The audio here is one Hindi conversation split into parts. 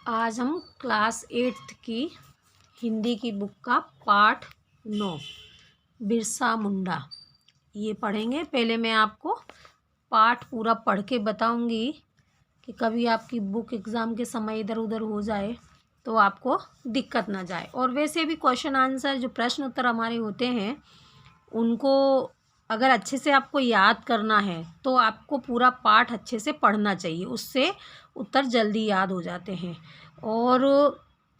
आज हम क्लास 8th की हिंदी की बुक का पाठ 9 बिरसा मुंडा ये पढ़ेंगे। पहले मैं आपको पाठ पूरा पढ़ के बताऊंगी कि कभी आपकी बुक एग्ज़ाम के समय इधर उधर हो जाए तो आपको दिक्कत ना जाए। और वैसे भी क्वेश्चन आंसर जो प्रश्न उत्तर हमारे होते हैं उनको अगर अच्छे से आपको याद करना है तो आपको पूरा पाठ अच्छे से पढ़ना चाहिए, उससे उत्तर जल्दी याद हो जाते हैं। और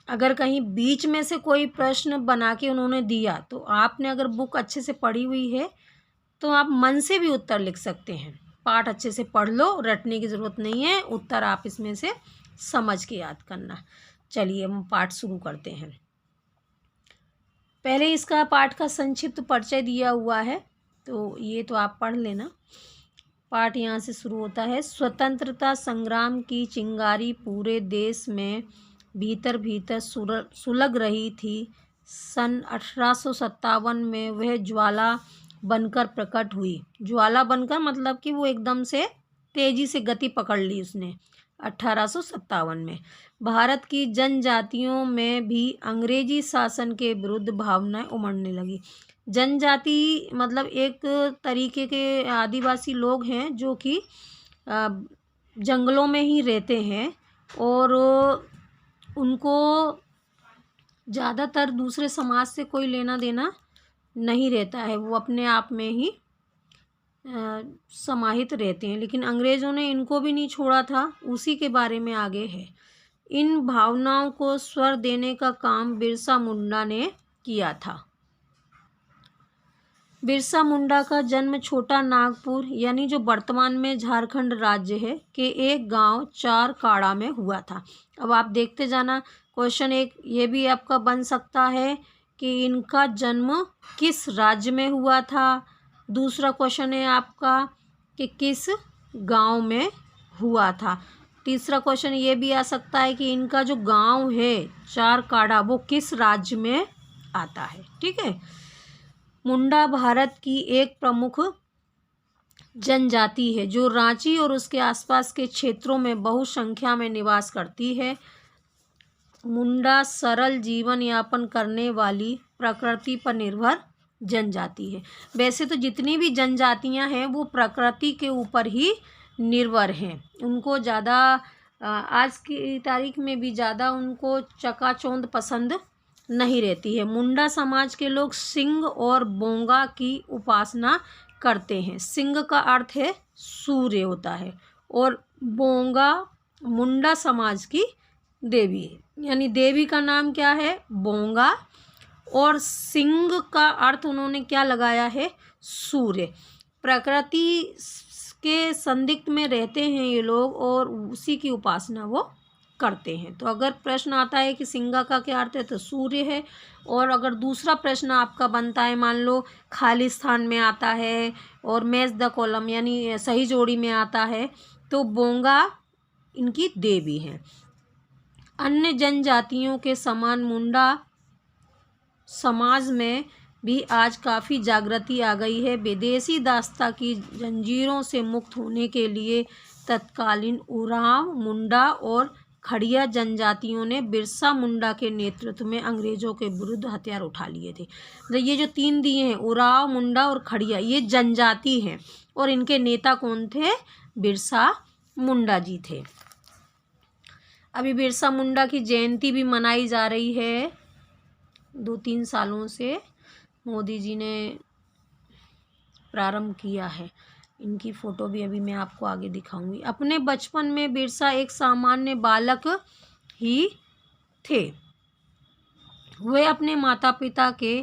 अगर कहीं बीच में से कोई प्रश्न बना के उन्होंने दिया तो आपने अगर बुक अच्छे से पढ़ी हुई है तो आप मन से भी उत्तर लिख सकते हैं। पाठ अच्छे से पढ़ लो, रटने की ज़रूरत नहीं है, उत्तर आप इसमें से समझ के याद करना। चलिए हम पाठ शुरू करते हैं। पहले इसका पाठ का संक्षिप्त परिचय दिया हुआ है तो ये तो आप पढ़ लेना। पाठ यहाँ से शुरू होता है। स्वतंत्रता संग्राम की चिंगारी पूरे देश में भीतर भीतर सुलग रही थी। सन 1857 में वह ज्वाला बनकर प्रकट हुई। ज्वाला बनकर मतलब कि वो एकदम से तेजी से गति पकड़ ली उसने 1857 में। भारत की जनजातियों में भी अंग्रेजी शासन के विरुद्ध भावनाएं उमड़ने लगी। जनजाति मतलब एक तरीके के आदिवासी लोग हैं जो कि जंगलों में ही रहते हैं और उनको ज़्यादातर दूसरे समाज से कोई लेना देना नहीं रहता है, वो अपने आप में ही समाहित रहते हैं। लेकिन अंग्रेज़ों ने इनको भी नहीं छोड़ा था, उसी के बारे में आगे है। इन भावनाओं को स्वर देने का काम बिरसा मुंडा ने किया था। बिरसा मुंडा का जन्म छोटा नागपुर यानी जो वर्तमान में झारखंड राज्य है के एक गांव चारकाड़ा में हुआ था। अब आप देखते जाना, क्वेश्चन एक ये भी आपका बन सकता है कि इनका जन्म किस राज्य में हुआ था। दूसरा क्वेश्चन है आपका कि किस गांव में हुआ था। तीसरा क्वेश्चन ये भी आ सकता है कि इनका जो गांव है चारकाड़ा वो किस राज्य में आता है। ठीक है। मुंडा भारत की एक प्रमुख जनजाति है जो रांची और उसके आसपास के क्षेत्रों में बहुसंख्या में निवास करती है। मुंडा सरल जीवन यापन करने वाली प्रकृति पर निर्भर जनजाति है। वैसे तो जितनी भी जनजातियां हैं वो प्रकृति के ऊपर ही निर्भर हैं, उनको ज़्यादा आज की तारीख में भी ज़्यादा उनको चकाचौंध पसंद नहीं रहती है। मुंडा समाज के लोग सिंह और बोंगा की उपासना करते हैं। सिंह का अर्थ है सूर्य होता है और बोंगा मुंडा समाज की देवी है, यानी देवी का नाम क्या है बोंगा और सिंह का अर्थ उन्होंने क्या लगाया है सूर्य। प्रकृति के संदिग्ध में रहते हैं ये लोग और उसी की उपासना वो करते हैं। तो अगर प्रश्न आता है कि सिंगा का क्या अर्थ है तो सूर्य है। और अगर दूसरा प्रश्न आपका बनता है, मान लो खाली स्थान में आता है और मैच द कॉलम यानी सही जोड़ी में आता है तो बोंगा इनकी देवी है। अन्य जनजातियों के समान मुंडा समाज में भी आज काफ़ी जागृति आ गई है। विदेशी दास्ता की जंजीरों से मुक्त होने के लिए तत्कालीन उरांव मुंडा और खड़िया जनजातियों ने बिरसा मुंडा के नेतृत्व में अंग्रेज़ों के विरुद्ध हथियार उठा लिए थे। तो ये जो तीन दिए हैं उरांव मुंडा और खड़िया, ये जनजाति हैं और इनके नेता कौन थे? बिरसा मुंडा जी थे। अभी बिरसा मुंडा की जयंती भी मनाई जा रही है। 2-3 सालों से मोदी जी ने प्रारंभ किया है। इनकी फ़ोटो भी अभी मैं आपको आगे दिखाऊंगी। अपने बचपन में बिरसा एक सामान्य बालक ही थे। वे अपने माता पिता के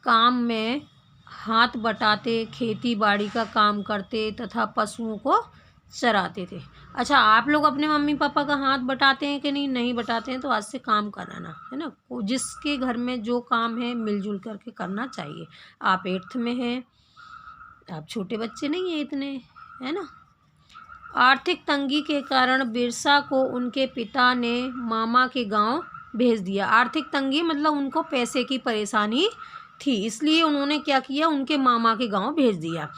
काम में हाथ बटाते, खेती बाड़ी का काम करते तथा पशुओं को चराते थे। अच्छा, आप लोग अपने मम्मी पापा का हाथ बटाते हैं कि नहीं? नहीं बटाते हैं तो आज से काम कराना है ना। जिसके घर में जो काम है मिलजुल करके करना चाहिए। आप 8th में हैं, आप छोटे बच्चे नहीं हैं इतने, है ना। आर्थिक तंगी के कारण बिरसा को उनके पिता ने मामा के गांव भेज दिया। आर्थिक तंगी मतलब उनको पैसे की परेशानी थी, इसलिए उन्होंने क्या किया, उनके मामा के गांव भेज दिया।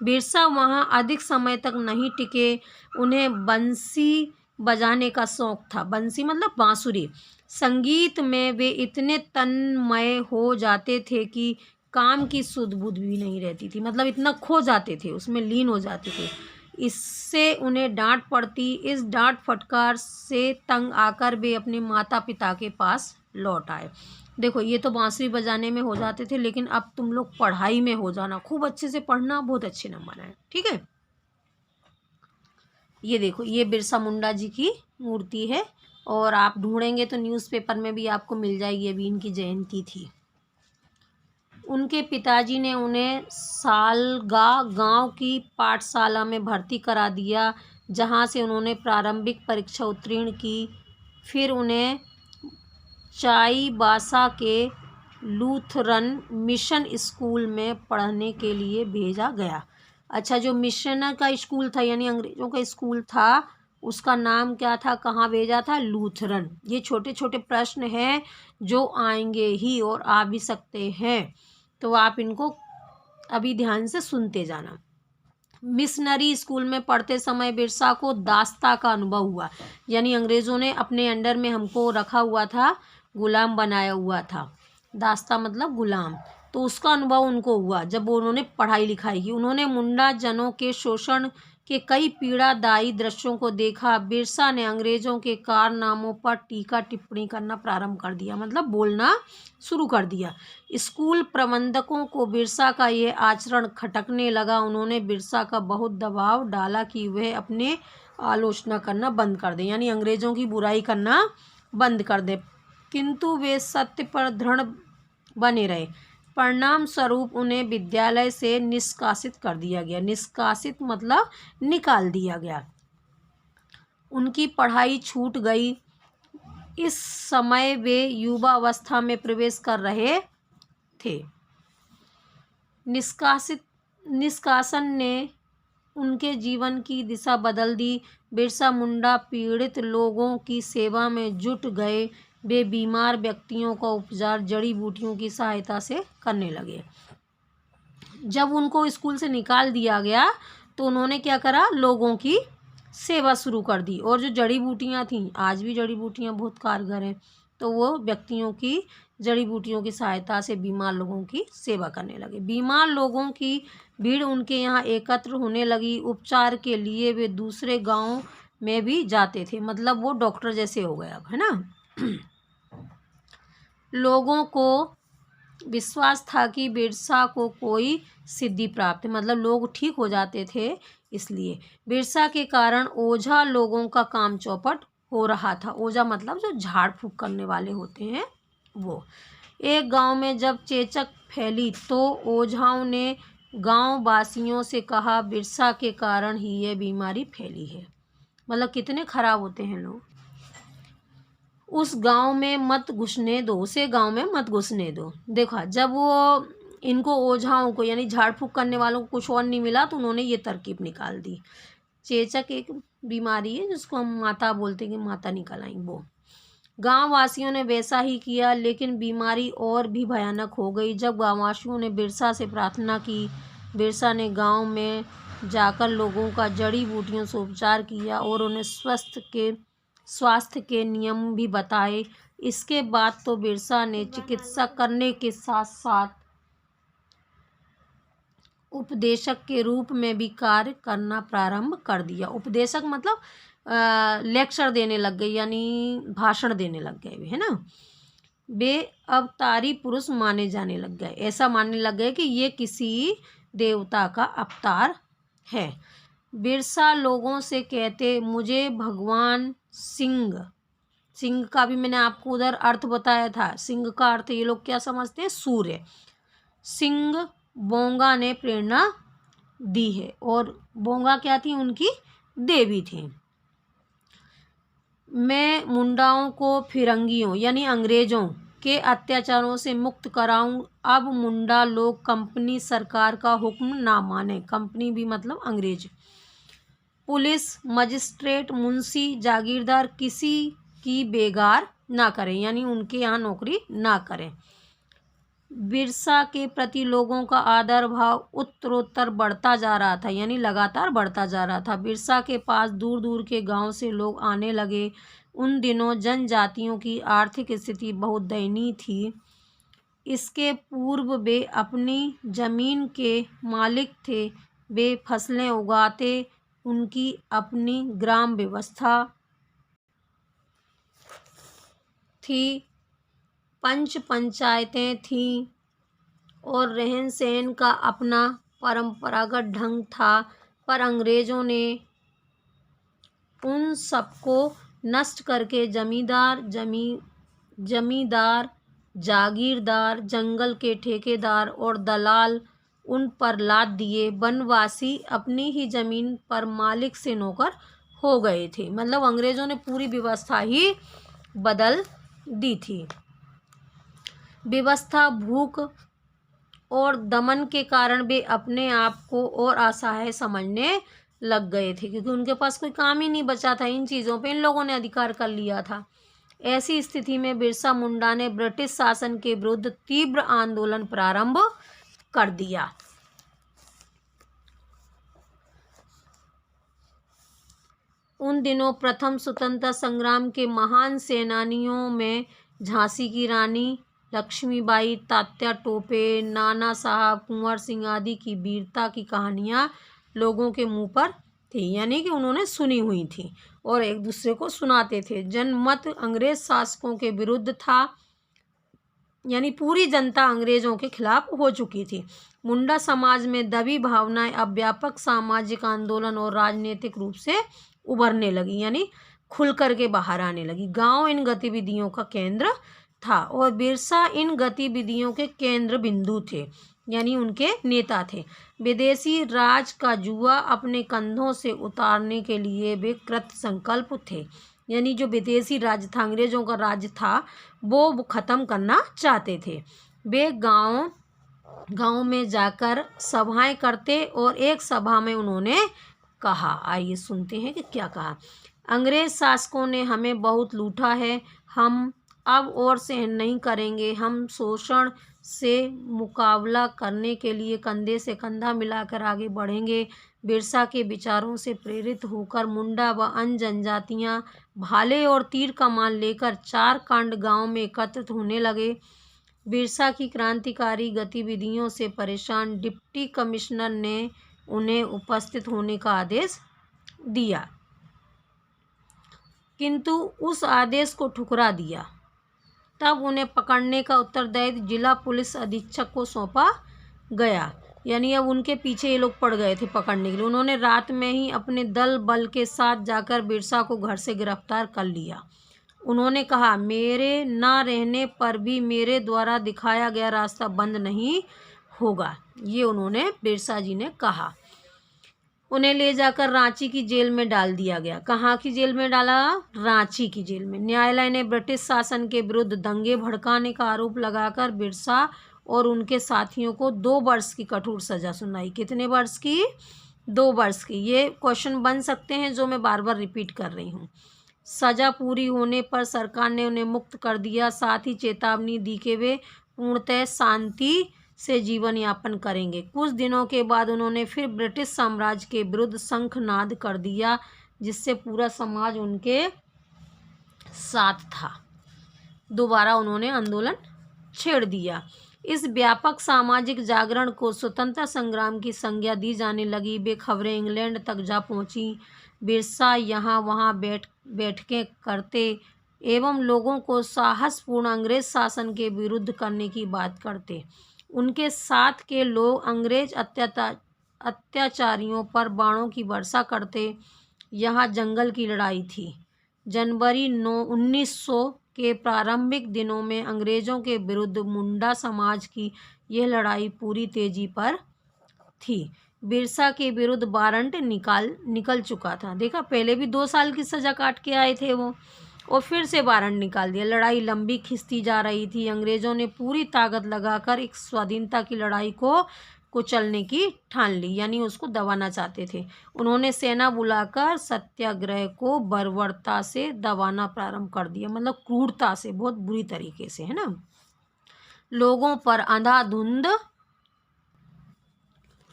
बिरसा वहां अधिक समय तक नहीं टिके। उन्हें बंसी बजाने का शौक था। बंसी मतलब बांसुरी। संगीत में वे इतने तन्मय हो जाते थे कि काम की सुध बुध भी नहीं रहती थी, मतलब इतना खो जाते थे, उसमें लीन हो जाते थे। इससे उन्हें डांट पड़ती। इस डांट फटकार से तंग आकर वे अपने माता पिता के पास लौट आए। देखो, ये तो बांसुरी बजाने में हो जाते थे, लेकिन अब तुम लोग पढ़ाई में हो जाना, खूब अच्छे से पढ़ना, बहुत अच्छे नंबर आए, ठीक है। ये देखो, ये बिरसा मुंडा जी की मूर्ति है, और आप ढूंढेंगे तो न्यूज़पेपर में भी आपको मिल जाएगी। अभी इनकी जयंती थी। उनके पिताजी ने उन्हें सालगा गांव की पाठशाला में भर्ती करा दिया, जहां से उन्होंने प्रारंभिक परीक्षा उत्तीर्ण की। फिर उन्हें चाईबासा के लूथरन मिशन स्कूल में पढ़ने के लिए भेजा गया। अच्छा, जो मिशन का स्कूल था यानी अंग्रेज़ों का स्कूल था, उसका नाम क्या था, कहाँ भेजा था, लूथरन। ये छोटे छोटे प्रश्न हैं जो आएंगे ही और आ भी सकते हैं, तो आप इनको अभी ध्यान से सुनते जाना। मिशनरी स्कूल में पढ़ते समय बिरसा को दास्ता का अनुभव हुआ, यानी अंग्रेज़ों ने अपने अंडर में हमको रखा हुआ था, गुलाम बनाया हुआ था। दास्ता मतलब गुलाम। तो उसका अनुभव उनको हुआ जब उन्होंने पढ़ाई लिखाई की। उन्होंने मुंडा जनों के शोषण के कई पीड़ादायी दृश्यों को देखा। बिरसा ने अंग्रेज़ों के कारनामों पर टीका टिप्पणी करना प्रारंभ कर दिया, मतलब बोलना शुरू कर दिया। स्कूल प्रबंधकों को बिरसा का यह आचरण खटकने लगा। उन्होंने बिरसा का बहुत दबाव डाला कि वह अपने आलोचना करना बंद कर दे, यानी अंग्रेज़ों की बुराई करना बंद कर दे, किंतु वे सत्य पर दृढ़ बने रहे। परिणाम स्वरूप उन्हें विद्यालय से निष्कासित कर दिया गया। निष्कासित मतलब निकाल दिया गया। उनकी पढ़ाई छूट गई। इस समय वे युवावस्था में प्रवेश कर रहे थे। निष्कासन ने उनके जीवन की दिशा बदल दी। बिरसा मुंडा पीड़ित लोगों की सेवा में जुट गए। वे बीमार व्यक्तियों का उपचार जड़ी बूटियों की सहायता से करने लगे। जब उनको स्कूल से निकाल दिया गया तो उन्होंने क्या करा, लोगों की सेवा शुरू कर दी। और जो जड़ी बूटियाँ थीं, आज भी जड़ी बूटियाँ बहुत कारगर हैं, तो वो व्यक्तियों की जड़ी बूटियों की सहायता से बीमार लोगों की सेवा करने लगे। बीमार लोगों की भीड़ उनके यहाँ एकत्र होने लगी। उपचार के लिए वे दूसरे गांव में भी जाते थे, मतलब वो डॉक्टर जैसे हो गए अब, है ना। लोगों को विश्वास था कि बिरसा को कोई सिद्धि प्राप्त है, मतलब लोग ठीक हो जाते थे। इसलिए बिरसा के कारण ओझा लोगों का काम चौपट हो रहा था। ओझा मतलब जो झाड़ फूक करने वाले होते हैं वो। एक गांव में जब चेचक फैली तो ओझाओं ने गांव वासियों से कहा, बिरसा के कारण ही ये बीमारी फैली है। मतलब कितने खराब होते हैं लोग। उस गांव में मत घुसने दो, उसे गांव में मत घुसने दो। देखा, जब वो इनको ओझाओं को यानी झाड़ फूक करने वालों को कुछ और नहीं मिला तो उन्होंने ये तरकीब निकाल दी। चेचक एक बीमारी है जिसको हम माता बोलते हैं कि माता निकल आई, वो। गांव वासियों ने वैसा ही किया, लेकिन बीमारी और भी भयानक हो गई। जब गांववासियों ने बिरसा से प्रार्थना की, बिरसा ने गांव में जाकर लोगों का जड़ी बूटियों से उपचार किया और उन्हें स्वास्थ्य के नियम भी बताए। इसके बाद तो बिरसा ने चिकित्सा करने के साथ साथ उपदेशक के रूप में भी कार्य करना प्रारंभ कर दिया। उपदेशक मतलब लेक्चर देने लग गए, यानी भाषण देने लग गए वे, है ना। वे अवतारी पुरुष माने जाने लग गए। ऐसा मानने लग गए कि ये किसी देवता का अवतार है। बिरसा लोगों से कहते, मुझे भगवान सिंह का भी मैंने आपको उधर अर्थ बताया था। सिंह का अर्थ ये लोग क्या समझते हैं, सूर्य। सिंह बोंगा ने प्रेरणा दी है, और बोंगा क्या थी, उनकी देवी थी। मैं मुंडाओं को फिरंगियों यानी अंग्रेजों के अत्याचारों से मुक्त कराऊं। अब मुंडा लोग कंपनी सरकार का हुक्म ना माने। कंपनी भी मतलब अंग्रेज। पुलिस, मजिस्ट्रेट, मुंशी, जागीरदार किसी की बेगार ना करें, यानी उनके यहाँ नौकरी ना करें। बिरसा के प्रति लोगों का आदर भाव उत्तरोत्तर बढ़ता जा रहा था, यानी लगातार बढ़ता जा रहा था। बिरसा के पास दूर दूर के गांव से लोग आने लगे। उन दिनों जनजातियों की आर्थिक स्थिति बहुत दयनीय थी। इसके पूर्व वे अपनी जमीन के मालिक थे, वे फसलें उगाते, उनकी अपनी ग्राम व्यवस्था थी, पंच पंचायतें थीं और रहन सहन का अपना परंपरागत ढंग था। पर अंग्रेज़ों ने उन सबको नष्ट करके जमींदार, जागीरदार, जंगल के ठेकेदार और दलाल उन पर लाद दिए। वनवासी अपनी ही ज़मीन पर मालिक से नौकर हो गए थे। मतलब अंग्रेज़ों ने पूरी व्यवस्था ही बदल दी थी। व्यवस्था, भूख और दमन के कारण वे अपने आप को और असहाय समझने लग गए थे, क्योंकि उनके पास कोई काम ही नहीं बचा था। इन चीज़ों पे इन लोगों ने अधिकार कर लिया था। ऐसी स्थिति में बिरसा मुंडा ने ब्रिटिश शासन के विरुद्ध तीव्र आंदोलन प्रारंभ कर दिया। उन दिनों प्रथम स्वतंत्रता संग्राम के महान सेनानियों में झांसी की रानी लक्ष्मीबाई, तात्या टोपे, नाना साहब, कुंवर सिंह आदि की वीरता की कहानियाँ लोगों के मुंह पर थी, यानी कि उन्होंने सुनी हुई थी और एक दूसरे को सुनाते थे। जनमत अंग्रेज शासकों के विरुद्ध था, यानी पूरी जनता अंग्रेजों के खिलाफ हो चुकी थी। मुंडा समाज में दबी भावनाएं अब व्यापक सामाजिक आंदोलन और राजनीतिक रूप से उभरने लगी, यानी खुल कर के बाहर आने लगी। गांव इन गतिविधियों का केंद्र था और बिरसा इन गतिविधियों के केंद्र बिंदु थे, यानी उनके नेता थे। विदेशी राज का जुआ अपने कंधों से उतारने के लिए वे कृत संकल्प थे, यानी जो विदेशी राज था, अंग्रेजों का राज था, वो ख़त्म करना चाहते थे। वे गांव में जाकर सभाएं करते और एक सभा में उन्होंने कहा, आइए सुनते हैं कि क्या कहा। अंग्रेज शासकों ने हमें बहुत लूटा है, हम अब और सहन नहीं करेंगे। हम शोषण से मुकाबला करने के लिए कंधे से कंधा मिलाकर आगे बढ़ेंगे। बिरसा के विचारों से प्रेरित होकर मुंडा व अन्य जनजातियां भाले और तीर कमान लेकर चार कांड गांव में एकत्रित होने लगे। बिरसा की क्रांतिकारी गतिविधियों से परेशान डिप्टी कमिश्नर ने उन्हें उपस्थित होने का आदेश दिया, किंतु उस आदेश को ठुकरा दिया। तब उन्हें पकड़ने का उत्तरदायित्व जिला पुलिस अधीक्षक को सौंपा गया, यानी अब उनके पीछे ये लोग पड़ गए थे पकड़ने के लिए। उन्होंने रात में ही अपने दल बल के साथ जाकर बिरसा को घर से गिरफ्तार कर लिया। उन्होंने कहा, मेरे ना रहने पर भी मेरे द्वारा दिखाया गया रास्ता बंद नहीं होगा, ये उन्होंने बिरसा जी ने कहा। उन्हें ले जाकर रांची की जेल में डाल दिया गया। कहाँ की जेल में डाला? रांची की जेल में। न्यायालय ने ब्रिटिश शासन के विरुद्ध दंगे भड़काने का आरोप लगाकर बिरसा और उनके साथियों को 2 वर्ष की कठोर सजा सुनाई। कितने वर्ष की? 2 वर्ष की। ये क्वेश्चन बन सकते हैं जो मैं बार बार रिपीट कर रही हूँ। सजा पूरी होने पर सरकार ने उन्हें मुक्त कर दिया, साथ ही चेतावनी दी कि वे पूर्णतः शांति से जीवन यापन करेंगे। कुछ दिनों के बाद उन्होंने फिर ब्रिटिश साम्राज्य के विरुद्ध शंखनाद कर दिया, जिससे पूरा समाज उनके साथ था। दोबारा उन्होंने आंदोलन छेड़ दिया। इस व्यापक सामाजिक जागरण को स्वतंत्रता संग्राम की संज्ञा दी जाने लगी। वे खबरें इंग्लैंड तक जा पहुंची। बिरसा यहाँ वहाँ बैठकें करते एवं लोगों को साहसपूर्ण अंग्रेज शासन के विरुद्ध करने की बात करते। उनके साथ के लोग अंग्रेज अत्याचारियों पर बाणों की वर्षा करते। यहाँ जंगल की लड़ाई थी। जनवरी 1900 के प्रारंभिक दिनों में अंग्रेज़ों के विरुद्ध मुंडा समाज की यह लड़ाई पूरी तेजी पर थी। बिरसा के विरुद्ध वारंट निकल चुका था। देखा, पहले भी 2 साल की सज़ा काट के आए थे वो, और फिर से वारंट निकाल दिया। लड़ाई लंबी खिंचती जा रही थी। अंग्रेज़ों ने पूरी ताकत लगाकर एक स्वाधीनता की लड़ाई को कुचलने की ठान ली, यानी उसको दबाना चाहते थे। उन्होंने सेना बुलाकर सत्याग्रह को बर्बरता से दबाना प्रारंभ कर दिया, मतलब क्रूरता से, बहुत बुरी तरीके से, है ना। लोगों पर अंधाधुंध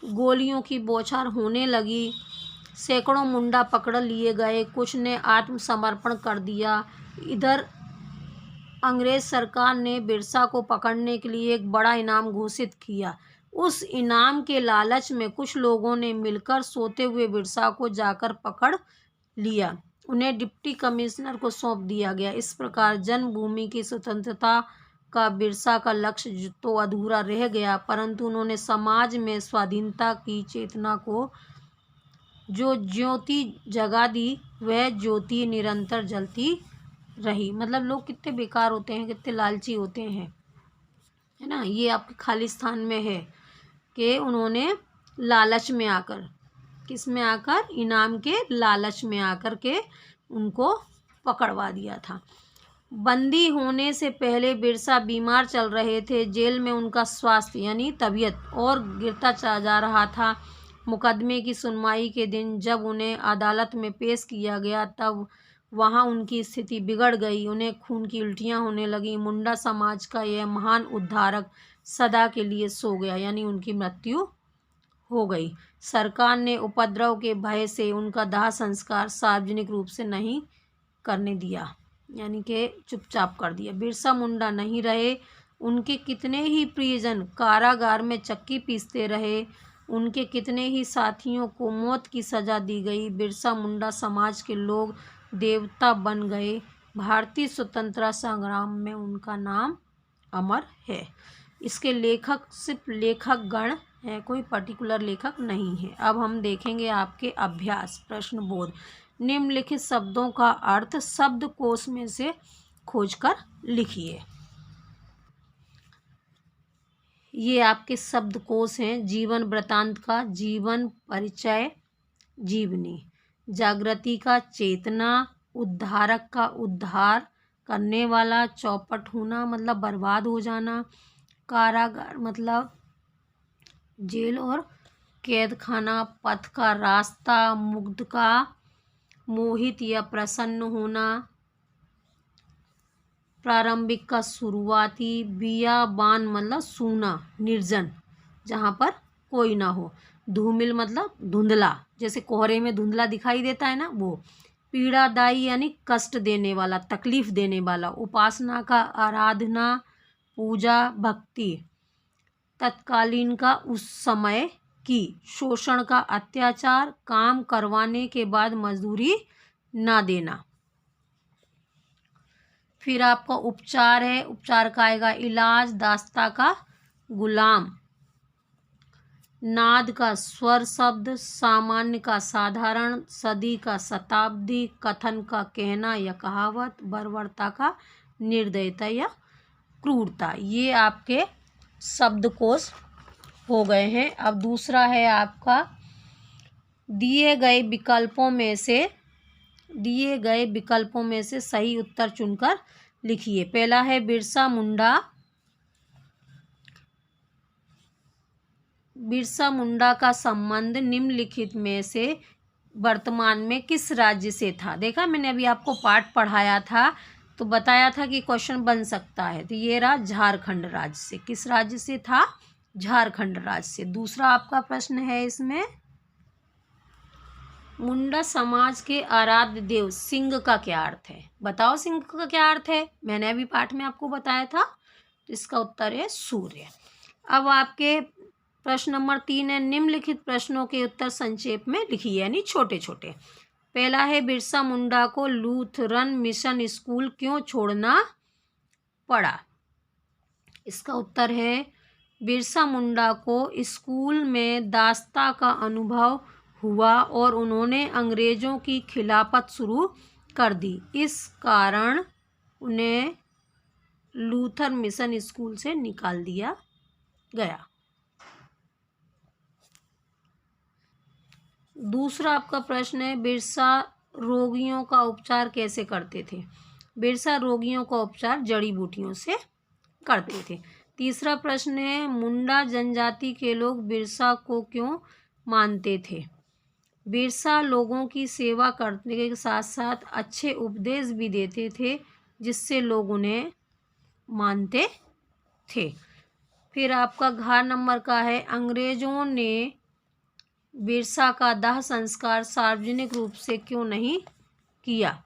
गोलियों की बौछार होने लगी। सैकड़ों मुंडा पकड़ लिए गए, कुछ ने आत्मसमर्पण कर दिया। इधर अंग्रेज सरकार ने बिरसा को पकड़ने के लिए एक बड़ा इनाम घोषित किया। उस इनाम के लालच में कुछ लोगों ने मिलकर सोते हुए बिरसा को जाकर पकड़ लिया। उन्हें डिप्टी कमिश्नर को सौंप दिया गया। इस प्रकार जन्मभूमि की स्वतंत्रता का बिरसा का लक्ष्य तो अधूरा रह गया, परंतु उन्होंने समाज में स्वाधीनता की चेतना को जो ज्योति जगा दी, वह ज्योति निरंतर जलती रही। मतलब लोग कितने बेकार होते हैं, कितने लालची होते हैं, है ना। ये आपके खालिस्तान में है कि उन्होंने लालच में आकर, किस में आकर, इनाम के लालच में आकर के उनको पकड़वा दिया था। बंदी होने से पहले बिरसा बीमार चल रहे थे। जेल में उनका स्वास्थ्य यानी तबीयत और गिरता जा रहा था। मुकदमे की सुनवाई के दिन जब उन्हें अदालत में पेश किया गया, तब वहां उनकी स्थिति बिगड़ गई। उन्हें खून की उल्टियां होने लगी। मुंडा समाज का यह महान उद्धारक सदा के लिए सो गया, यानी उनकी मृत्यु हो गई। सरकार ने उपद्रव के भय से उनका दाह संस्कार सार्वजनिक रूप से नहीं करने दिया, यानी कि चुपचाप कर दिया। बिरसा मुंडा नहीं रहे। उनके कितने ही प्रियजन कारागार में चक्की पीसते रहे। उनके कितने ही साथियों को मौत की सज़ा दी गई। बिरसा मुंडा समाज के लोग देवता बन गए। भारतीय स्वतंत्रता संग्राम में उनका नाम अमर है। इसके लेखक सिर्फ लेखक गण है, कोई पर्टिकुलर लेखक नहीं है। अब हम देखेंगे आपके अभ्यास प्रश्न बोध। निम्नलिखित शब्दों का अर्थ शब्दकोश में से खोजकर लिखिए। ये आपके शब्दकोश हैं। जीवन वृतांत का जीवन परिचय जीवनी, जागृति का चेतना, उद्धारक का उद्धार करने वाला, चौपट होना मतलब बर्बाद हो जाना, कारागार मतलब जेल और कैद खाना, पथ का रास्ता, मुग्ध का मोहित या प्रसन्न होना, प्रारंभिक का शुरुआती, बियाबान मतलब सूना निर्जन जहाँ पर कोई ना हो, धूमिल मतलब धुंधला, जैसे कोहरे में धुंधला दिखाई देता है ना वो, पीड़ादायी यानी कष्ट देने वाला, तकलीफ देने वाला, उपासना का आराधना, पूजा, भक्ति, तत्कालीन का उस समय की, शोषण का अत्याचार, काम करवाने के बाद मजदूरी ना देना। फिर आपका उपचार है, उपचार का आएगा इलाज, दास्ता का गुलाम, नाद का स्वर शब्द, सामान्य का साधारण, सदी का शताब्दी, कथन का कहना या कहावत, बर्बरता का निर्दयता या क्रूरता। ये आपके शब्दकोश हो गए हैं। अब दूसरा है आपका दिए गए विकल्पों में से सही उत्तर चुनकर लिखिए। पहला है बिरसा मुंडा का संबंध निम्नलिखित में से वर्तमान में किस राज्य से था। देखा मैंने अभी आपको पाठ पढ़ाया था तो बताया था कि क्वेश्चन बन सकता है। तो ये रहा झारखंड राज्य से। किस राज्य से था? झारखंड राज्य से। दूसरा आपका प्रश्न है इसमें, मुंडा समाज के आराध्य देव सिंह का क्या अर्थ है? बताओ सिंह का क्या अर्थ है? मैंने अभी पाठ में आपको बताया था। तो इसका उत्तर है सूर्य। अब आपके प्रश्न नंबर 3 है, निम्नलिखित प्रश्नों के उत्तर संक्षेप में लिखिए, यानी छोटे छोटे। पहला है बिरसा मुंडा को लूथरन मिशन स्कूल क्यों छोड़ना पड़ा? इसका उत्तर है बिरसा मुंडा को स्कूल में दास्ता का अनुभव हुआ और उन्होंने अंग्रेज़ों की खिलाफत शुरू कर दी। इस कारण उन्हें लूथर मिशन स्कूल से निकाल दिया गया। दूसरा आपका प्रश्न है, बिरसा रोगियों का उपचार कैसे करते थे? बिरसा रोगियों का उपचार जड़ी बूटियों से करते थे। तीसरा प्रश्न है, मुंडा जनजाति के लोग बिरसा को क्यों मानते थे? बिरसा लोगों की सेवा करने के साथ साथ अच्छे उपदेश भी देते थे, जिससे लोग उन्हें मानते थे। फिर आपका घ नंबर का है, अंग्रेजों ने बिरसा का दाह संस्कार सार्वजनिक रूप से क्यों नहीं किया?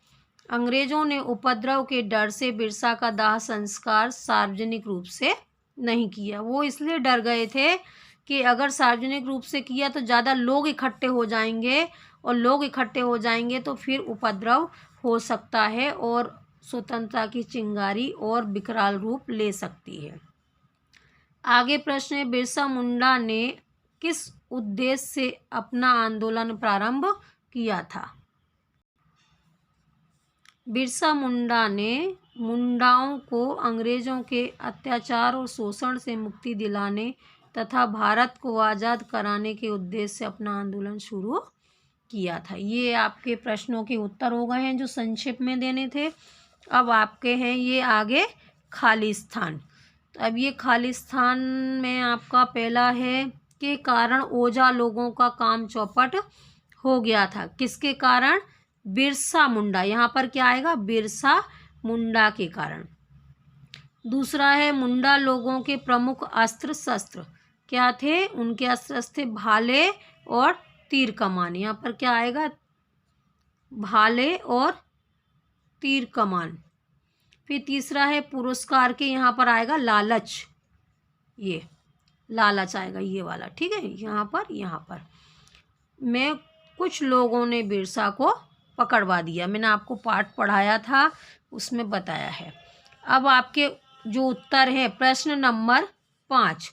अंग्रेजों ने उपद्रव के डर से बिरसा का दाह संस्कार सार्वजनिक रूप से नहीं किया। वो इसलिए डर गए थे कि अगर सार्वजनिक रूप से किया तो ज़्यादा लोग इकट्ठे हो जाएंगे, और लोग इकट्ठे हो जाएंगे तो फिर उपद्रव हो सकता है और स्वतंत्रता की चिंगारी और विकराल रूप ले सकती है। आगे प्रश्न है, बिरसा मुंडा ने किस उद्देश्य से अपना आंदोलन प्रारंभ किया था? बिरसा मुंडा ने मुंडाओं को अंग्रेजों के अत्याचार और शोषण से मुक्ति दिलाने तथा भारत को आज़ाद कराने के उद्देश्य से अपना आंदोलन शुरू किया था। ये आपके प्रश्नों के उत्तर हो गए हैं जो संक्षिप्त में देने थे। अब आपके हैं ये आगे खालिस्तान। तो अब ये खालिस्तान में आपका पहला है के कारण ओझा लोगों का काम चौपट हो गया था। किसके कारण? बिरसा मुंडा। यहाँ पर क्या आएगा? बिरसा मुंडा के कारण। दूसरा है, मुंडा लोगों के प्रमुख अस्त्र शस्त्र क्या थे? उनके अस्त्र थे भाले और तीर कमान। यहाँ पर क्या आएगा? भाले और तीर कमान। फिर तीसरा है पुरस्कार के, यहाँ पर आएगा लालच। ये लालच आएगा ये वाला, ठीक है। यहाँ पर में कुछ लोगों ने बिरसा को पकड़वा दिया। मैंने आपको पाठ पढ़ाया था, उसमें बताया है। अब आपके जो उत्तर है प्रश्न नंबर 5।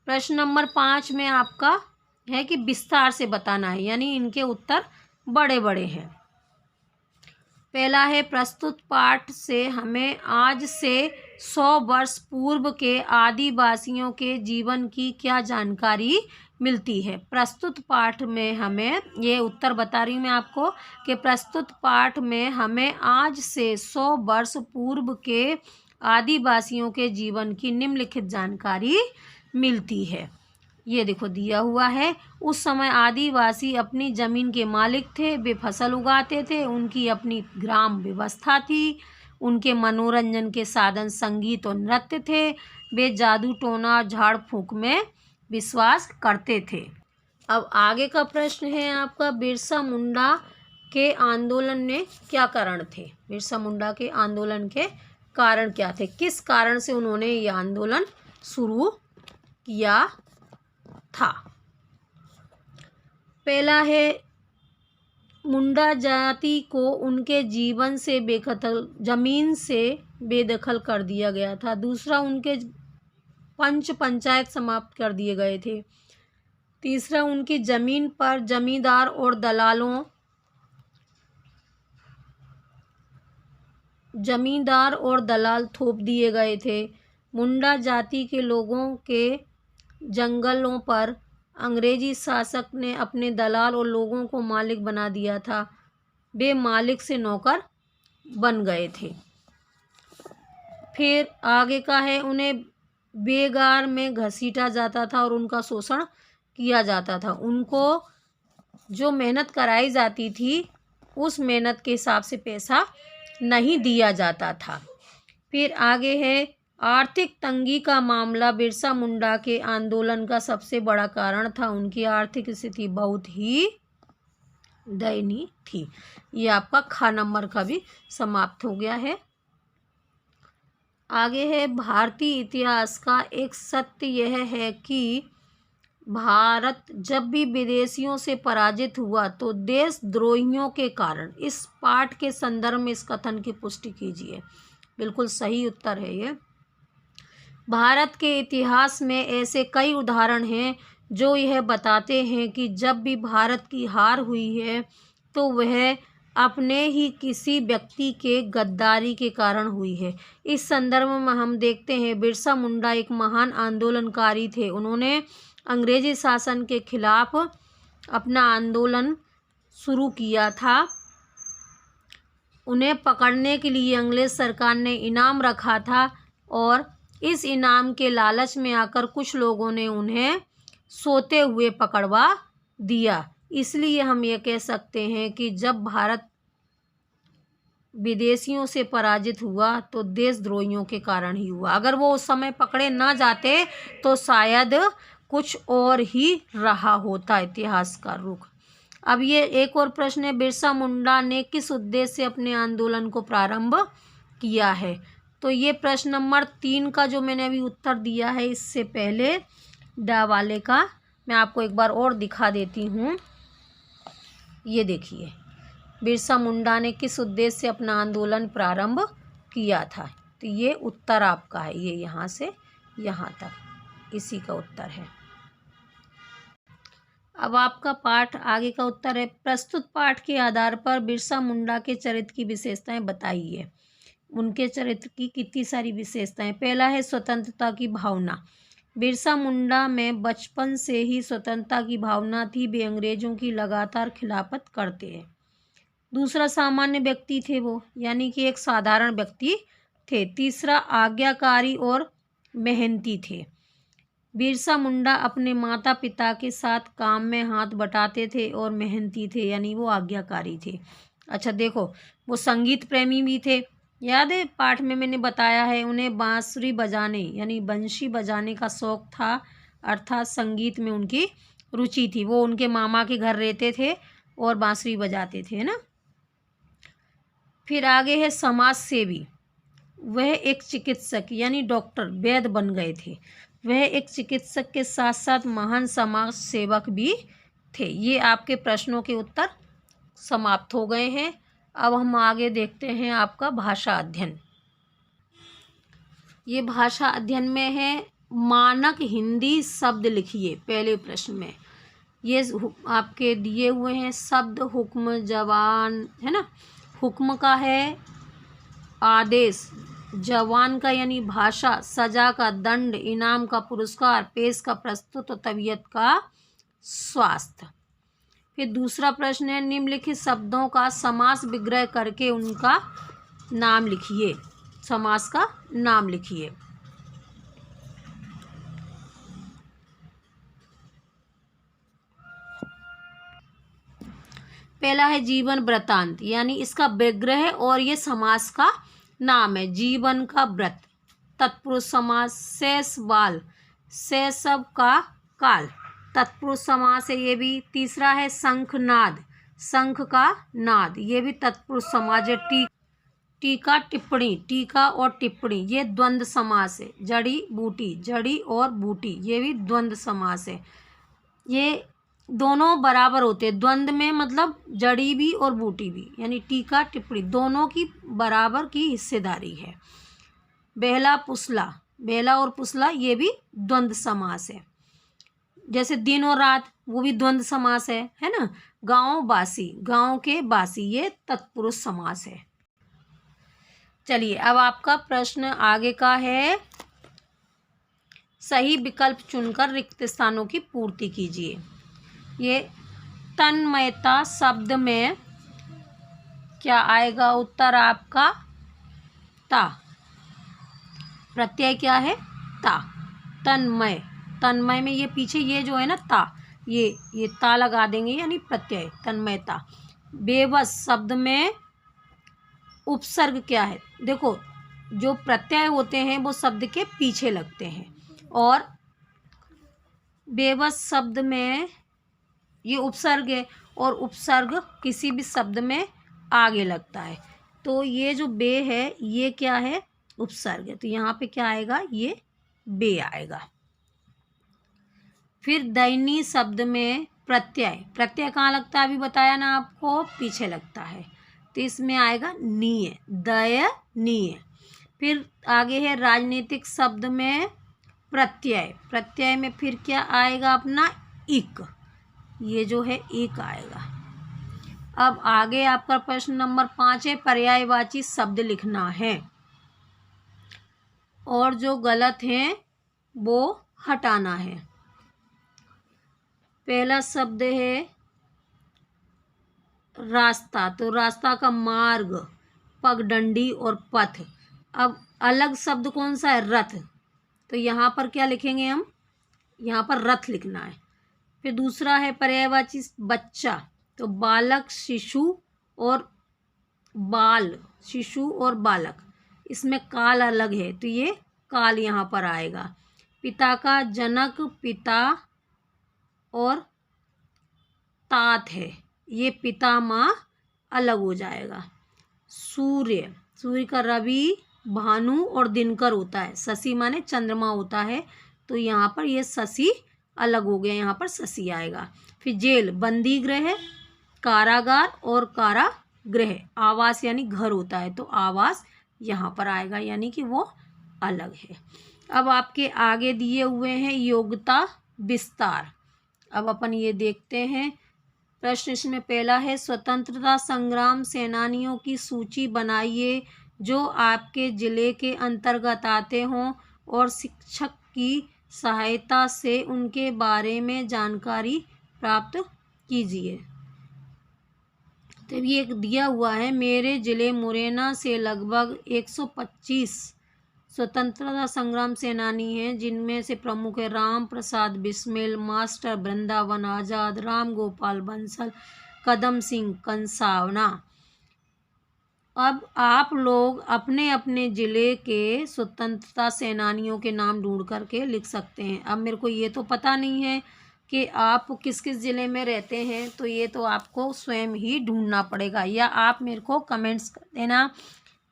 प्रश्न नंबर 5 में आपका है कि विस्तार से बताना है, यानी इनके उत्तर बड़े बड़े हैं। पहला है, प्रस्तुत पाठ से हमें आज से 100 वर्ष पूर्व के आदिवासियों के जीवन की क्या जानकारी मिलती है? प्रस्तुत पाठ में हमें, ये उत्तर बता रही हूँ मैं आपको, कि प्रस्तुत पाठ में हमें आज से 100 वर्ष पूर्व के आदिवासियों के जीवन की निम्नलिखित जानकारी मिलती है। ये देखो दिया हुआ है। उस समय आदिवासी अपनी ज़मीन के मालिक थे, वे फसल उगाते थे, उनकी अपनी ग्राम व्यवस्था थी, उनके मनोरंजन के साधन संगीत और नृत्य थे, वे जादू टोना और झाड़ फूंक में विश्वास करते थे। अब आगे का प्रश्न है आपका, बिरसा मुंडा के आंदोलन में क्या कारण थे? बिरसा मुंडा के आंदोलन के कारण क्या थे? किस कारण से उन्होंने ये आंदोलन शुरू किया था? पहला है, मुंडा जाति को उनके जीवन से जमीन से बेदखल कर दिया गया था। दूसरा, उनके पंचायत समाप्त कर दिए गए थे। तीसरा, उनकी जमीन पर जमींदार और दलाल थोप दिए गए थे। मुंडा जाति के लोगों के जंगलों पर अंग्रेजी शासक ने अपने दलाल और लोगों को मालिक बना दिया था, वे मालिक से नौकर बन गए थे। फिर आगे का है, उन्हें बेगार में घसीटा जाता था और उनका शोषण किया जाता था। उनको जो मेहनत कराई जाती थी उस मेहनत के हिसाब से पैसा नहीं दिया जाता था। फिर आगे है, आर्थिक तंगी का मामला बिरसा मुंडा के आंदोलन का सबसे बड़ा कारण था। उनकी आर्थिक स्थिति बहुत ही दयनीय थी। ये आपका ख नंबर का भी समाप्त हो गया है। आगे है, भारतीय इतिहास का एक सत्य यह है कि भारत जब भी विदेशियों से पराजित हुआ तो देशद्रोहियों के कारण। इस पाठ के संदर्भ में इस कथन की पुष्टि कीजिए। बिल्कुल सही उत्तर है ये। भारत के इतिहास में ऐसे कई उदाहरण हैं जो यह बताते हैं कि जब भी भारत की हार हुई है तो वह अपने ही किसी व्यक्ति के गद्दारी के कारण हुई है। इस संदर्भ में हम देखते हैं, बिरसा मुंडा एक महान आंदोलनकारी थे। उन्होंने अंग्रेजी शासन के खिलाफ अपना आंदोलन शुरू किया था। उन्हें पकड़ने के लिए अंग्रेज सरकार ने इनाम रखा था और इस इनाम के लालच में आकर कुछ लोगों ने उन्हें सोते हुए पकड़वा दिया। इसलिए हम ये कह सकते हैं कि जब भारत विदेशियों से पराजित हुआ तो देशद्रोहियों के कारण ही हुआ। अगर वो उस समय पकड़े ना जाते तो शायद कुछ और ही रहा होता इतिहास का रुख। अब ये एक और प्रश्न है, बिरसा मुंडा ने किस उद्देश्य से अपने आंदोलन को प्रारंभ किया है? तो ये प्रश्न नंबर 3 का जो मैंने अभी उत्तर दिया है, इससे पहले डा वाले का मैं आपको एक बार और दिखा देती हूँ। ये देखिए, बिरसा मुंडा ने किस उद्देश्य से अपना आंदोलन प्रारंभ किया था। तो ये उत्तर आपका है, ये यहाँ से यहाँ तक इसी का उत्तर है। अब आपका पाठ आगे का उत्तर है, प्रस्तुत पाठ के आधार पर बिरसा मुंडा के चरित्र की विशेषताएं बताइए। उनके चरित्र की कितनी सारी विशेषताएं। पहला है स्वतंत्रता की भावना। बिरसा मुंडा में बचपन से ही स्वतंत्रता की भावना थी, वे अंग्रेजों की लगातार खिलाफत करते हैं। दूसरा, सामान्य व्यक्ति थे वो, यानी कि एक साधारण व्यक्ति थे। तीसरा, आज्ञाकारी और मेहनती थे। बिरसा मुंडा अपने माता पिता के साथ काम में हाथ बटाते थे और मेहनती थे, यानी वो आज्ञाकारी थे। अच्छा देखो, वो संगीत प्रेमी भी थे। याद है पाठ में मैंने बताया है, उन्हें बांसुरी बजाने यानी बंशी बजाने का शौक था, अर्थात संगीत में उनकी रुचि थी। वो उनके मामा के घर रहते थे और बांसुरी बजाते थे, है ना। फिर आगे है समाज सेवी। वह एक चिकित्सक यानी डॉक्टर वैद्य बन गए थे। वह एक चिकित्सक के साथ साथ महान समाज सेवक भी थे। ये आपके प्रश्नों के उत्तर समाप्त हो गए हैं। अब हम आगे देखते हैं आपका भाषा अध्ययन। ये भाषा अध्ययन में है, मानक हिंदी शब्द लिखिए। पहले प्रश्न में ये आपके दिए हुए हैं शब्द, हुक्म, जवान, है ना। हुक्म का है आदेश, जवान का यानी भाषा, सजा का दंड, इनाम का पुरस्कार, पेश का प्रस्तुत और तबीयत का स्वास्थ्य। फिर दूसरा प्रश्न है, निम्नलिखित शब्दों का समास विग्रह करके उनका नाम लिखिए। समास का नाम लिखिए। पहला है जीवन वृत्तांत, यानी इसका विग्रह और ये समास का नाम है। जीवन का व्रत, तत्पुरुष समास। शेष बाल, शैशव का काल, तत्पुरुष समास है ये भी। तीसरा है शंखनाद, शंख का नाद, ये भी तत्पुरुष समास है। टीका टिप्पणी, टीका और टिप्पणी ये द्वंद्व समास है। जड़ी बूटी, जड़ी और बूटी ये भी द्वंद्व समास है। ये दोनों बराबर होते हैं द्वंद्व में, मतलब जड़ी भी और बूटी भी, यानी टीका टिप्पणी दोनों की बराबर की हिस्सेदारी है। बेहला पुसला, बेहला और पुसला ये भी द्वंद्व समास है। जैसे दिन और रात, वो भी द्वंद्व समास है ना। गांव बासी, गांव के बासी ये तत्पुरुष समास है। चलिए अब आपका प्रश्न आगे का है, सही विकल्प चुनकर रिक्त स्थानों की पूर्ति कीजिए। ये तन्मयता शब्द में क्या आएगा? उत्तर आपका ता। प्रत्यय क्या है? ता। तन्मय, तन्मय में ये पीछे ये जो है ना ता, ये ता लगा देंगे यानी प्रत्यय, तन्मयता। बेबस शब्द में उपसर्ग क्या है? देखो, जो प्रत्यय होते हैं वो शब्द के पीछे लगते हैं, और बेबस शब्द में ये उपसर्ग है, और उपसर्ग किसी भी शब्द में आगे लगता है। तो ये जो बे है ये क्या है? उपसर्ग है। तो यहाँ पे क्या आएगा? ये बे आएगा। फिर दैनी शब्द में प्रत्यय, प्रत्यय कहाँ लगता है? अभी बताया ना आपको, पीछे लगता है। तो इसमें आएगा नीय, दयनीय। फिर आगे है राजनीतिक शब्द में प्रत्यय, प्रत्यय में फिर क्या आएगा अपना? इक, ये जो है इक आएगा। अब आगे आपका प्रश्न नंबर 5 है, पर्यायवाची शब्द लिखना है और जो गलत हैं वो हटाना है। पहला शब्द है रास्ता, तो रास्ता का मार्ग, पगडंडी और पथ। अब अलग शब्द कौन सा है? रथ, तो यहाँ पर क्या लिखेंगे हम? यहाँ पर रथ लिखना है। फिर दूसरा है पर्यायवाची बच्चा, तो बालक, शिशु और बाल शिशु और बालक, इसमें काल अलग है तो ये काल यहाँ पर आएगा। पिता का जनक पिता और तात है, ये पिता माँ अलग हो जाएगा। सूर्य, सूर्य का रवि भानु और दिनकर होता है, शशि माने चंद्रमा होता है, तो यहाँ पर ये शशि अलग हो गया, यहाँ पर शशि आएगा। फिर जेल बंदी गृह, कारागार और कारागृह, आवास यानी घर होता है तो आवास यहाँ पर आएगा, यानी कि वो अलग है। अब आपके आगे दिए हुए हैं योग्यता विस्तार। अब अपन ये देखते हैं प्रश्न। इसमें पहला है स्वतंत्रता संग्राम सेनानियों की सूची बनाइए जो आपके ज़िले के अंतर्गत आते हों और शिक्षक की सहायता से उनके बारे में जानकारी प्राप्त कीजिए। तो ये एक दिया हुआ है, मेरे ज़िले मुरैना से लगभग 125 स्वतंत्रता संग्राम सेनानी हैं, जिनमें से प्रमुख है राम प्रसाद बिस्मिल, मास्टर वृंदावन आज़ाद, राम गोपाल बंसल, कदम सिंह कंसावना। अब आप लोग अपने अपने ज़िले के स्वतंत्रता सेनानियों के नाम ढूंढ करके लिख सकते हैं। अब मेरे को ये तो पता नहीं है कि आप किस किस ज़िले में रहते हैं, तो ये तो आपको स्वयं ही ढूंढना पड़ेगा, या आप मेरे को कमेंट्स कर देना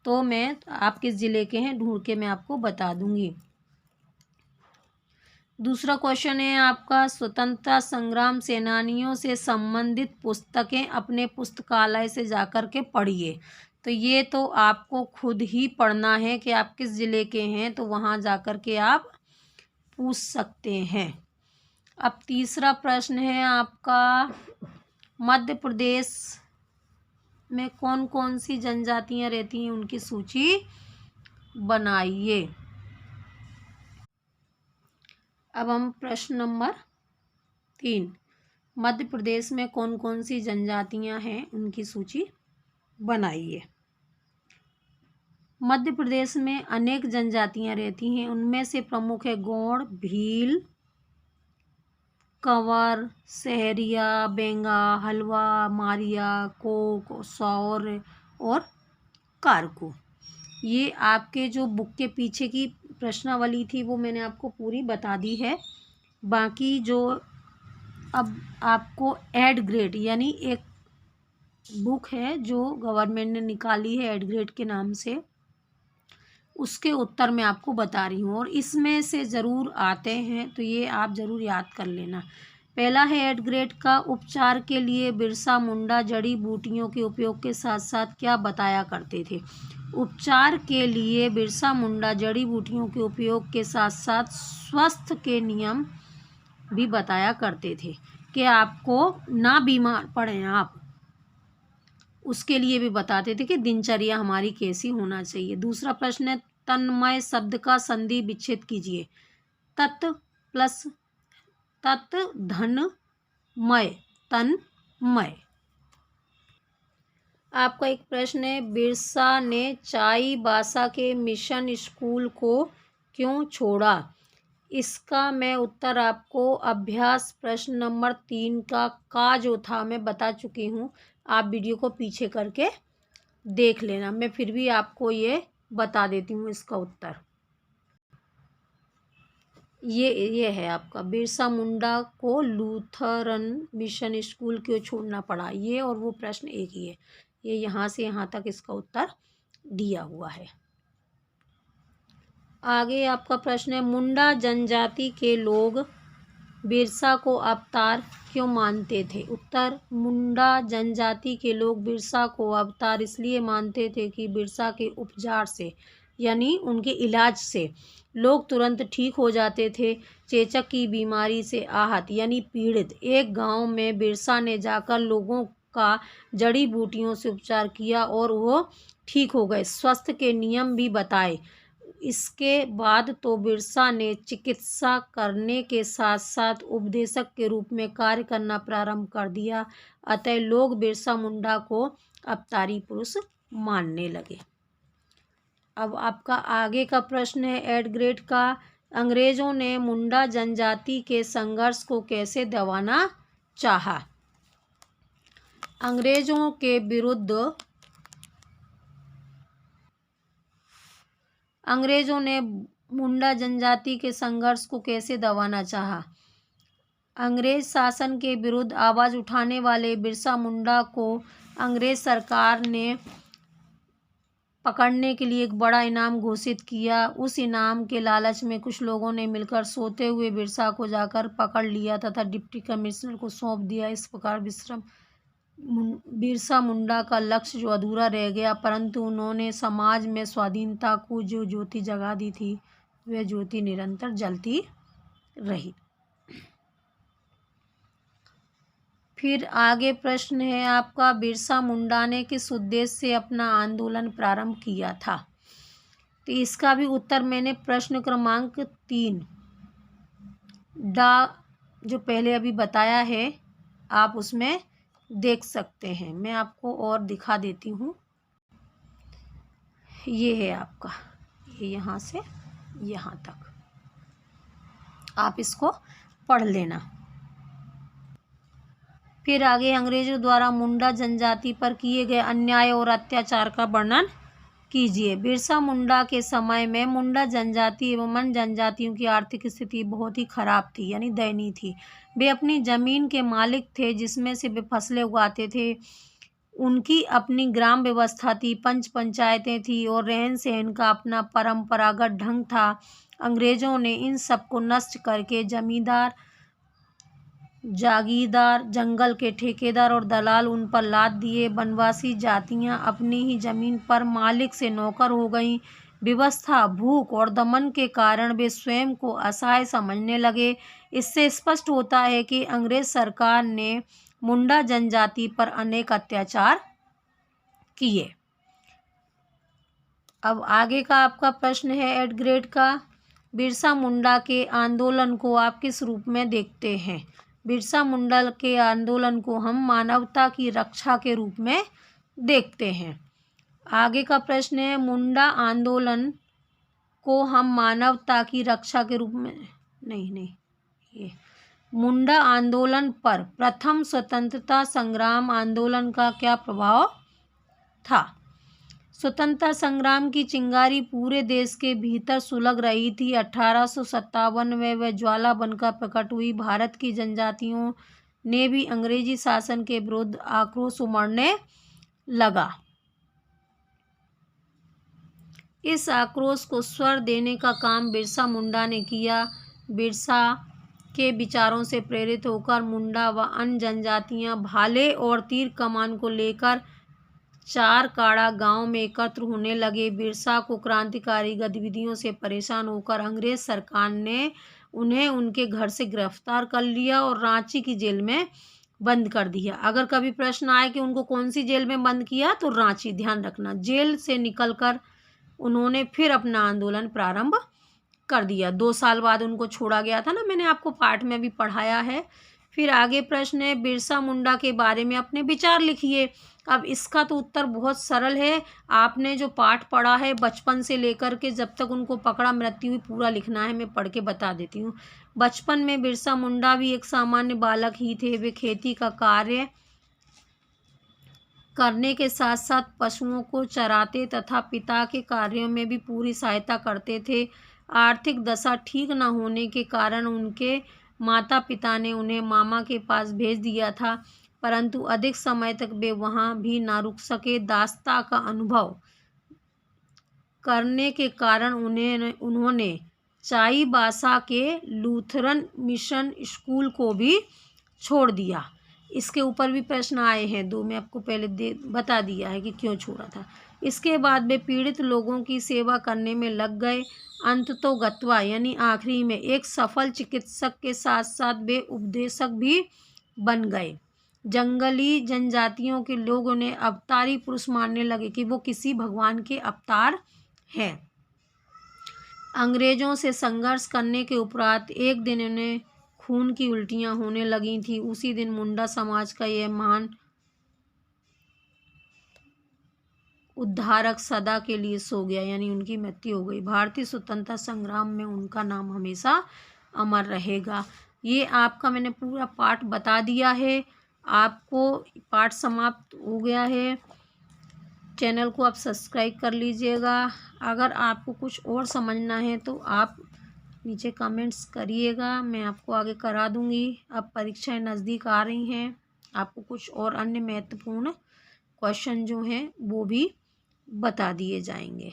तो मैं आप किस ज़िले के हैं ढूंढ के मैं आपको बता दूंगी। दूसरा क्वेश्चन है आपका, स्वतंत्रता संग्राम सेनानियों से संबंधित पुस्तकें अपने पुस्तकालय से जाकर के पढ़िए। तो ये तो आपको खुद ही पढ़ना है कि आप किस ज़िले के हैं, तो वहाँ जाकर के आप पूछ सकते हैं। अब तीसरा प्रश्न है आपका, मध्य प्रदेश में कौन कौन सी जनजातियाँ रहती हैं उनकी सूची बनाइए। अब हम प्रश्न नंबर 3, मध्य प्रदेश में कौन कौन सी जनजातियाँ हैं उनकी सूची बनाइए। मध्य प्रदेश में अनेक जनजातियाँ रहती हैं, उनमें से प्रमुख है गोंड, भील, कंवर, सहरिया, बेंगा, हलवा, मारिया, कोक, सौर और कारकू। ये आपके जो बुक के पीछे की प्रश्नावली थी वो मैंने आपको पूरी बता दी है। बाकी जो अब आपको एड ग्रेड यानी एक बुक है जो गवर्नमेंट ने निकाली है एड ग्रेड के नाम से, उसके उत्तर मैं आपको बता रही हूँ और इसमें से ज़रूर आते हैं, तो ये आप ज़रूर याद कर लेना। पहला है एड ग्रेड का, उपचार के लिए बिरसा मुंडा जड़ी बूटियों के उपयोग के साथ साथ क्या बताया करते थे। उपचार के लिए बिरसा मुंडा जड़ी बूटियों के उपयोग के साथ साथ स्वास्थ्य के नियम भी बताया करते थे कि आपको ना बीमार पड़ें आप, उसके लिए भी बताते थे कि दिनचर्या हमारी कैसी होना चाहिए। दूसरा प्रश्न है, तन्मय शब्द का संधि विच्छेद कीजिए। तत् प्लस तत् धन मय, तन्मय। आपका एक प्रश्न है, बिरसा ने चाईबासा के मिशन स्कूल को क्यों छोड़ा। इसका मैं उत्तर आपको अभ्यास प्रश्न नंबर 3 का जो था मैं बता चुकी हूँ। आप वीडियो को पीछे करके देख लेना, मैं फिर भी आपको ये बता देती हूँ इसका उत्तर। ये है आपका, बिरसा मुंडा को लूथरन मिशन स्कूल क्यों छोड़ना पड़ा, ये और वो प्रश्न एक ही है। ये यहाँ से यहाँ तक इसका उत्तर दिया हुआ है। आगे आपका प्रश्न है, मुंडा जनजाति के लोग बिरसा को अवतार क्यों मानते थे। उत्तर, मुंडा जनजाति के लोग बिरसा को अवतार इसलिए मानते थे कि बिरसा के उपचार से यानी उनके इलाज से लोग तुरंत ठीक हो जाते थे। चेचक की बीमारी से आहत यानी पीड़ित एक गांव में बिरसा ने जाकर लोगों का जड़ी बूटियों से उपचार किया और वो ठीक हो गए, स्वास्थ्य के नियम भी बताए। इसके बाद तो बिरसा ने चिकित्सा करने के साथ साथ उपदेशक के रूप में कार्य करना प्रारंभ कर दिया, अतः लोग बिरसा मुंडा को अवतारी पुरुष मानने लगे। अब आपका आगे का प्रश्न है एड ग्रेड का, अंग्रेजों ने मुंडा जनजाति के संघर्ष को कैसे दबाना चाहा। अंग्रेजों के विरुद्ध अंग्रेजों ने मुंडा जनजाति के संघर्ष को कैसे दबाना चाहा? अंग्रेज शासन के विरुद्ध आवाज़ उठाने वाले बिरसा मुंडा को अंग्रेज सरकार ने पकड़ने के लिए एक बड़ा इनाम घोषित किया। उस इनाम के लालच में कुछ लोगों ने मिलकर सोते हुए बिरसा को जाकर पकड़ लिया तथा डिप्टी कमिश्नर को सौंप दिया। इस प्रकार बिरसा मुंडा का लक्ष्य जो अधूरा रह गया, परंतु उन्होंने समाज में स्वाधीनता को जो ज्योति जगा दी थी, वह ज्योति निरंतर जलती रही। फिर आगे प्रश्न है आपका, बिरसा मुंडा ने किस उद्देश्य से अपना आंदोलन प्रारंभ किया था? तो इसका भी उत्तर मैंने प्रश्न क्रमांक 3 जो पहले अभी बताया है, आप उसमें देख सकते हैं। मैं आपको और दिखा देती हूँ। ये है आपका, ये यहाँ से यहाँ तक, आप इसको पढ़ लेना। फिर आगे, अंग्रेजों द्वारा मुंडा जनजाति पर किए गए अन्याय और अत्याचार का वर्णन कीजिए। बिरसा मुंडा के समय में मुंडा जनजाति एवं अन्य जनजातियों की आर्थिक स्थिति बहुत ही खराब थी, यानी दयनीय थी। वे अपनी जमीन के मालिक थे, जिसमें से वे फसलें उगाते थे। उनकी अपनी ग्राम व्यवस्था थी, पंच पंचायतें थी और रहन सहन का अपना परंपरागत ढंग था। अंग्रेजों ने इन सबको नष्ट करके जमींदार, जागीरदार, जंगल के ठेकेदार और दलाल उन पर लाद दिए। वनवासी जातियां अपनी ही जमीन पर मालिक से नौकर हो गईं। व्यवस्था, भूख और दमन के कारण वे स्वयं को असहाय समझने लगे। इससे स्पष्ट होता है कि अंग्रेज सरकार ने मुंडा जनजाति पर अनेक अत्याचार किए। अब आगे का आपका प्रश्न है 8 ग्रेड का, बिरसा मुंडा के आंदोलन को आप किस रूप में देखते हैं? बिरसा मुंडा के आंदोलन को हम मानवता की रक्षा के रूप में देखते हैं। आगे का प्रश्न है, मुंडा आंदोलन को हम मानवता की रक्षा के रूप में ये मुंडा आंदोलन पर प्रथम स्वतंत्रता संग्राम आंदोलन का क्या प्रभाव था? स्वतंत्रता संग्राम की चिंगारी पूरे देश के भीतर सुलग रही थी। 1857 में वह ज्वाला बनकर प्रकट हुई। भारत की जनजातियों ने भी अंग्रेजी शासन के विरुद्ध आक्रोश उमड़ने लगा। इस आक्रोश को स्वर देने का काम बिरसा मुंडा ने किया। बिरसा के विचारों से प्रेरित होकर मुंडा व अन्य जनजातियां भाले और तीर कमान को लेकर चारकाड़ा गांव में एकत्र होने लगे। बिरसा को क्रांतिकारी गतिविधियों से परेशान होकर अंग्रेज सरकार ने उन्हें उनके घर से गिरफ्तार कर लिया और रांची की जेल में बंद कर दिया। अगर कभी प्रश्न आए कि उनको कौन सी जेल में बंद किया, तो रांची, ध्यान रखना। जेल से निकलकर उन्होंने फिर अपना आंदोलन प्रारंभ कर दिया। 2 साल बाद उनको छोड़ा गया था ना, मैंने आपको पाठ में भी पढ़ाया है। फिर आगे प्रश्न है, बिरसा मुंडा के बारे में अपने विचार लिखिए। अब इसका तो उत्तर बहुत सरल है। आपने जो पाठ पढ़ा है बचपन से लेकर के जब तक उनको पकड़ा मृत्यु हुई, पूरा लिखना है। मैं पढ़ के बता देती हूँ। बचपन में बिरसा मुंडा भी एक सामान्य बालक ही थे। वे खेती का कार्य करने के साथ साथ पशुओं को चराते तथा पिता के कार्यों में भी पूरी सहायता करते थे। आर्थिक दशा ठीक न होने के कारण उनके माता पिता ने उन्हें मामा के पास भेज दिया था, परंतु अधिक समय तक वे वहाँ भी ना रुक सके। दास्ता का अनुभव करने के कारण उन्होंने चाईबासा के लूथरन मिशन स्कूल को भी छोड़ दिया। इसके ऊपर भी प्रश्न आए हैं 2, मैं आपको पहले बता दिया है कि क्यों छोड़ा था। इसके बाद वे पीड़ित लोगों की सेवा करने में लग गए। अंततोगत्वा यानी आखिरी में एक सफल चिकित्सक के साथ साथ वे उपदेशक भी बन गए। जंगली जनजातियों के लोग उन्हें अवतारी पुरुष मानने लगे कि वो किसी भगवान के अवतार हैं। अंग्रेजों से संघर्ष करने के उपरांत एक दिन उन्हें खून की उल्टियां होने लगी थी। उसी दिन मुंडा समाज का यह महान उद्धारक सदा के लिए सो गया, यानी उनकी मृत्यु हो गई। भारतीय स्वतंत्रता संग्राम में उनका नाम हमेशा अमर रहेगा। ये आपका मैंने पूरा पाठ बता दिया है। आपको पाठ समाप्त हो गया है। चैनल को आप सब्सक्राइब कर लीजिएगा। अगर आपको कुछ और समझना है तो आप नीचे कमेंट्स करिएगा, मैं आपको आगे करा दूंगी। अब परीक्षाएं नज़दीक आ रही हैं, आपको कुछ और अन्य महत्वपूर्ण क्वेश्चन जो हैं वो भी बता दिए जाएंगे।